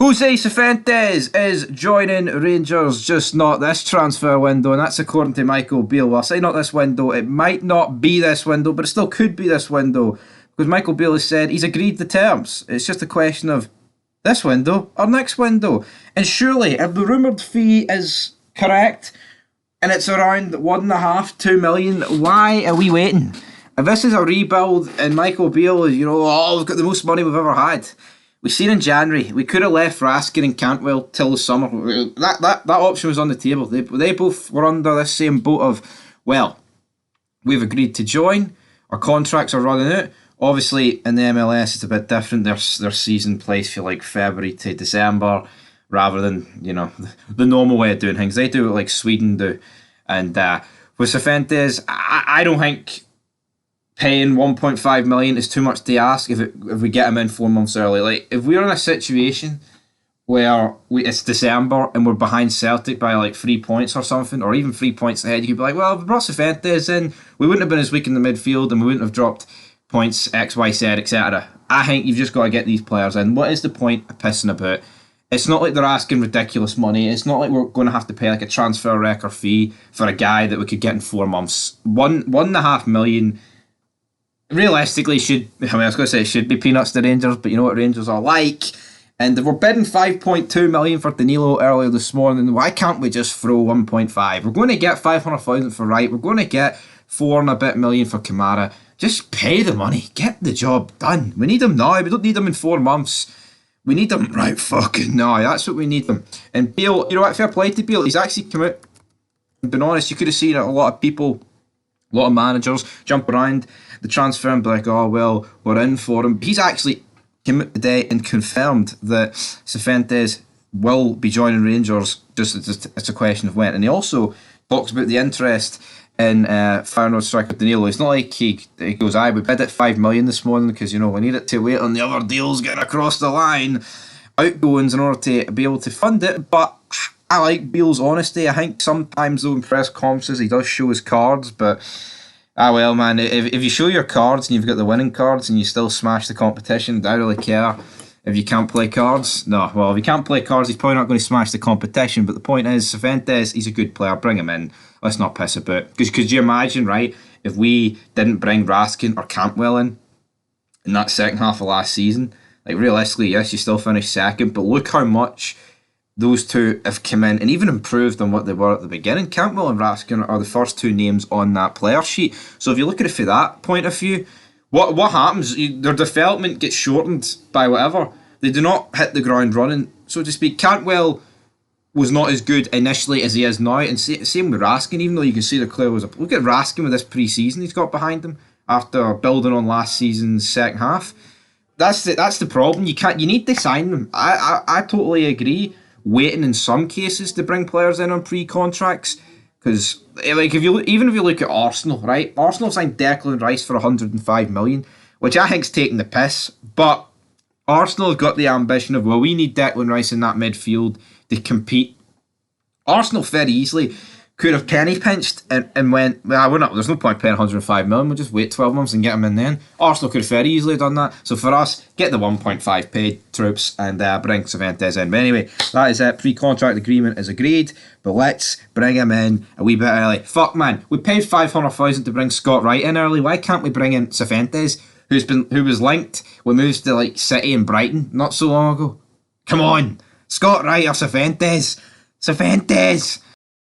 Jose Cifuentes is joining Rangers, just not this transfer window, and that's according to Michael Beale. Well, I'll say not this window. It might not be this window, but it still could be this window, because Michael Beale has said he's agreed the terms. It's just a question of this window or next window. And surely, if the rumoured fee is correct, and it's around 1.5–2 million, why are we waiting? If this is a rebuild and Michael Beale is, we've got the most money we've ever had. We've seen in January, we could have left Raskin and Cantwell till the summer. That option was on the table. They both were under this same boat of, well, we've agreed to join, our contracts are running out. Obviously, in the MLS, it's a bit different. Their season plays for like February to December rather than, the normal way of doing things. They do it like Sweden do. And with Cifuentes, I don't think paying 1.5 million is too much to ask if we get him in 4 months early. Like, if we're in a situation where it's December and we're behind Celtic by like 3 points or something, or even 3 points ahead, you could be like, well, if we brought Cifuentes in, we wouldn't have been as weak in the midfield and we wouldn't have dropped points X, Y, Z, etc. I think you've just got to get these players in. What is the point of pissing about? It's not like they're asking ridiculous money. It's not like we're going to have to pay like a transfer record fee for a guy that we could get in 4 months. 1.5 million realistically I was going to say it should be peanuts to Rangers, but you know what Rangers are like. And if we're bidding 5.2 million for Danilo earlier this morning, why can't we just throw 1.5? We're going to get 500,000 for Wright. We're going to get 4 and a bit million for Kamara. Just pay the money. Get the job done. We need him now. We don't need him in 4 months. We need him right fucking now. That's what we need him. And Beale, you know what? Fair play to Beale. He's actually come out and been honest. You could have seen a lot of people, a lot of managers jump around the transfer and be like, oh, well, we're in for him. He's actually came out today and confirmed that Cifuentes will be joining Rangers. Just it's a question of when. And he also talks about the interest in Feyenoord striker Danilo. It's not like he goes, we bid at 5 million this morning because, we need it to wait on the other deals getting across the line, outgoings in order to be able to fund it. But I like Beale's honesty. I think sometimes, though, in press conferences, he does show his cards, but well, man, if you show your cards and you've got the winning cards and you still smash the competition, I don't really care if you can't play cards. No, well, if you can't play cards, he's probably not going to smash the competition. But the point is, Cifuentes, he's a good player. Bring him in. Let's not piss about. Because could you imagine, right, if we didn't bring Raskin or Cantwell in that second half of last season? Like, realistically, yes, you still finished second, but look how much those two have come in and even improved on what they were at the beginning. Cantwell and Raskin are the first 2 names on that player sheet. So if you look at it from that point of view, what happens? Their development gets shortened by whatever. They do not hit the ground running, so to speak. Cantwell was not as good initially as he is now, and same with Raskin, even though you can see the clear was up. Look at Raskin with this pre-season he's got behind him after building on last season's second half. That's the problem. You need to sign them. I totally agree. Waiting in some cases to bring players in on pre-contracts, because like if you look at Arsenal, right? Arsenal signed Declan Rice for 105 million, which I think's taking the piss. But Arsenal have got the ambition of, well, we need Declan Rice in that midfield to compete. Arsenal very easily could have penny pinched and went, well, there's no point paying 105 million, we'll just wait 12 months and get him in then. Arsenal could have very easily done that. So for us, get the 1.5 paid troops and bring Cifuentes in. But anyway, that is it. Pre-contract agreement is agreed, but let's bring him in a wee bit early. Fuck, man, we paid 500,000 to bring Scott Wright in early. Why can't we bring in Cifuentes, who was linked with moves to like City and Brighton not so long ago? Come on, Scott Wright or Cifuentes? Cifuentes!